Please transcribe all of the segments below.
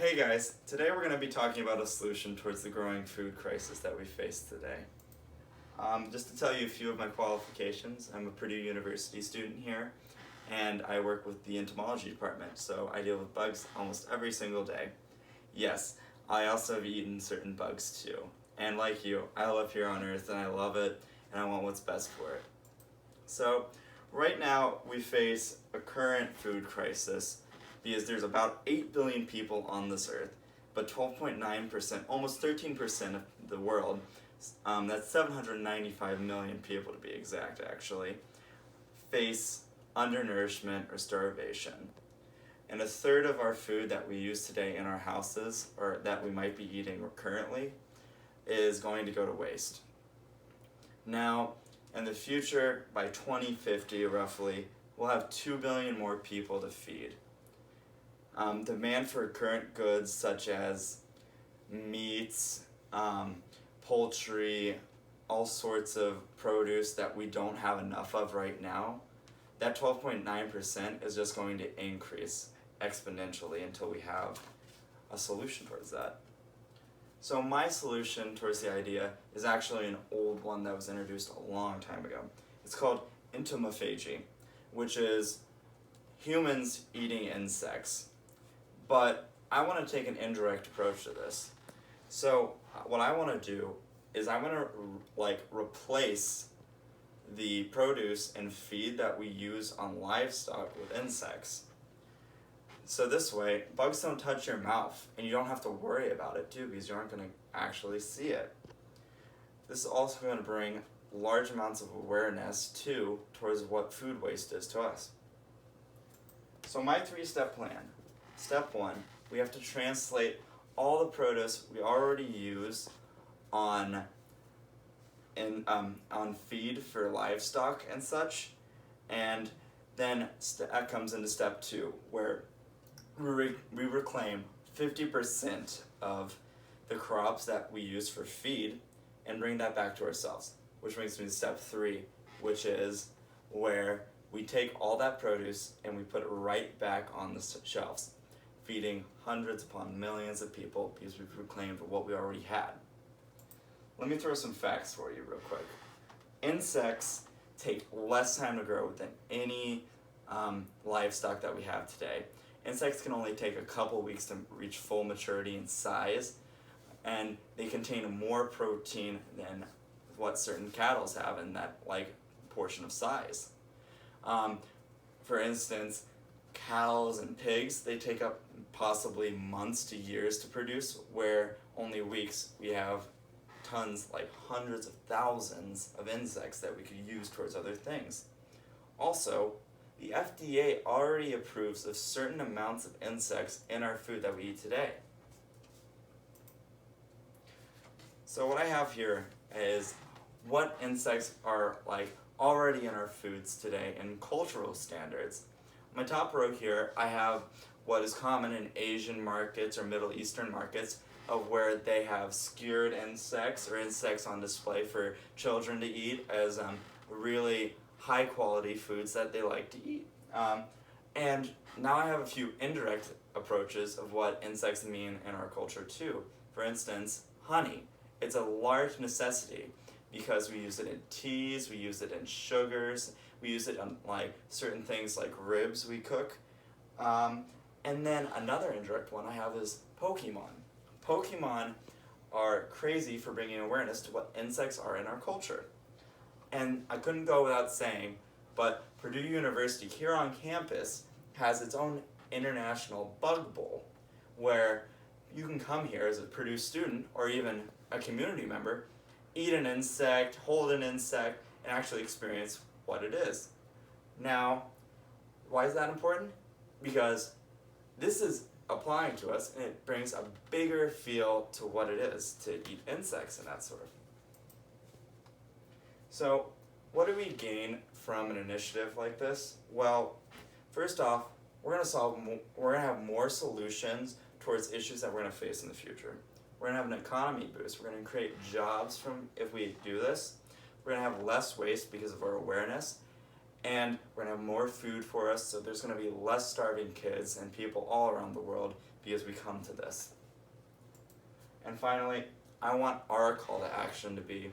Hey guys, today we're going to be talking about a solution towards the growing food crisis that we face today. Just to tell you a few of my qualifications, I'm a Purdue University student here, and I work with the entomology department, so I deal with bugs almost every single day. Yes, I also have eaten certain bugs too, and like you, I live here on Earth and I love it, and I want what's best for it. So, right now we face a current food crisis because there's about 8 billion people on this earth, but 12.9%, almost 13% of the world, that's 795 million people to be exact actually, face undernourishment or starvation. And a third of our food that we use today in our houses, or that we might be eating currently, is going to go to waste. Now, in the future, by 2050 roughly, we'll have 2 billion more people to feed. Demand for current goods such as meats, poultry, all sorts of produce that we don't have enough of right now, that 12.9% is just going to increase exponentially until we have a solution towards that. So my solution towards the idea is actually an old one that was introduced a long time ago. It's called entomophagy, which is humans eating insects. But I want to take an indirect approach to this. So what I want to do is I want to replace the produce and feed that we use on livestock with insects. So this way, bugs don't touch your mouth, and you don't have to worry about it too, because you aren't going to actually see it. This is also going to bring large amounts of awareness too towards what food waste is to us. So my 3-step plan. Step 1, we have to translate all the produce we already use on feed for livestock and such, and then that comes into step 2, where we reclaim 50% of the crops that we use for feed and bring that back to ourselves, which brings me to step 3, which is where we take all that produce and we put it right back on the shelves, feeding hundreds upon millions of people because we've reclaimed what we already had. Let me throw some facts for you real quick. Insects take less time to grow than any livestock that we have today. Insects can only take a couple weeks to reach full maturity and size, and they contain more protein than what certain cattle have in that portion of size. For instance, cows and pigs, they take up possibly months to years to produce, where only weeks we have tons, hundreds of thousands of insects that we could use towards other things. Also, the FDA already approves of certain amounts of insects in our food that we eat today. So what I have here is what insects are already in our foods today in cultural standards. On my top row here, I have what is common in Asian markets or Middle Eastern markets, of where they have skewered insects or insects on display for children to eat as really high quality foods that they like to eat. And now I have a few indirect approaches of what insects mean in our culture too. For instance, honey. It's a large necessity because we use it in teas, we use it in sugars, we use it on certain things like ribs we cook. And then another indirect one I have is Pokemon. Pokemon are crazy for bringing awareness to what insects are in our culture. And I couldn't go without saying, but Purdue University here on campus has its own international bug bowl, where you can come here as a Purdue student or even a community member, eat an insect, hold an insect, and actually experience what it is. Now, why is that important? Because this is applying to us, and it brings a bigger feel to what it is to eat insects and that sort of. So, what do we gain from an initiative like this? Well, first off, we're going to have more solutions towards issues that we're going to face in the future. We're going to have an economy boost. We're going to create jobs if we do this. We're going to have less waste because of our awareness, And we're gonna have more food for us, so there's gonna be less starving kids and people all around the world because we come to this. And finally, I want our call to action to be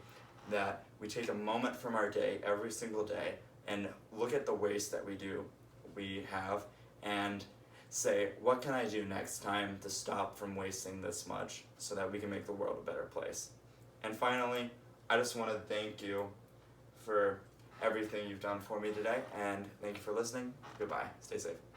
that we take a moment from our day every single day and look at the waste that we have and say, what can I do next time to stop from wasting this much so that we can make the world a better place? And finally, I just want to thank you for everything you've done for me today, and thank you for listening. Goodbye. Stay safe.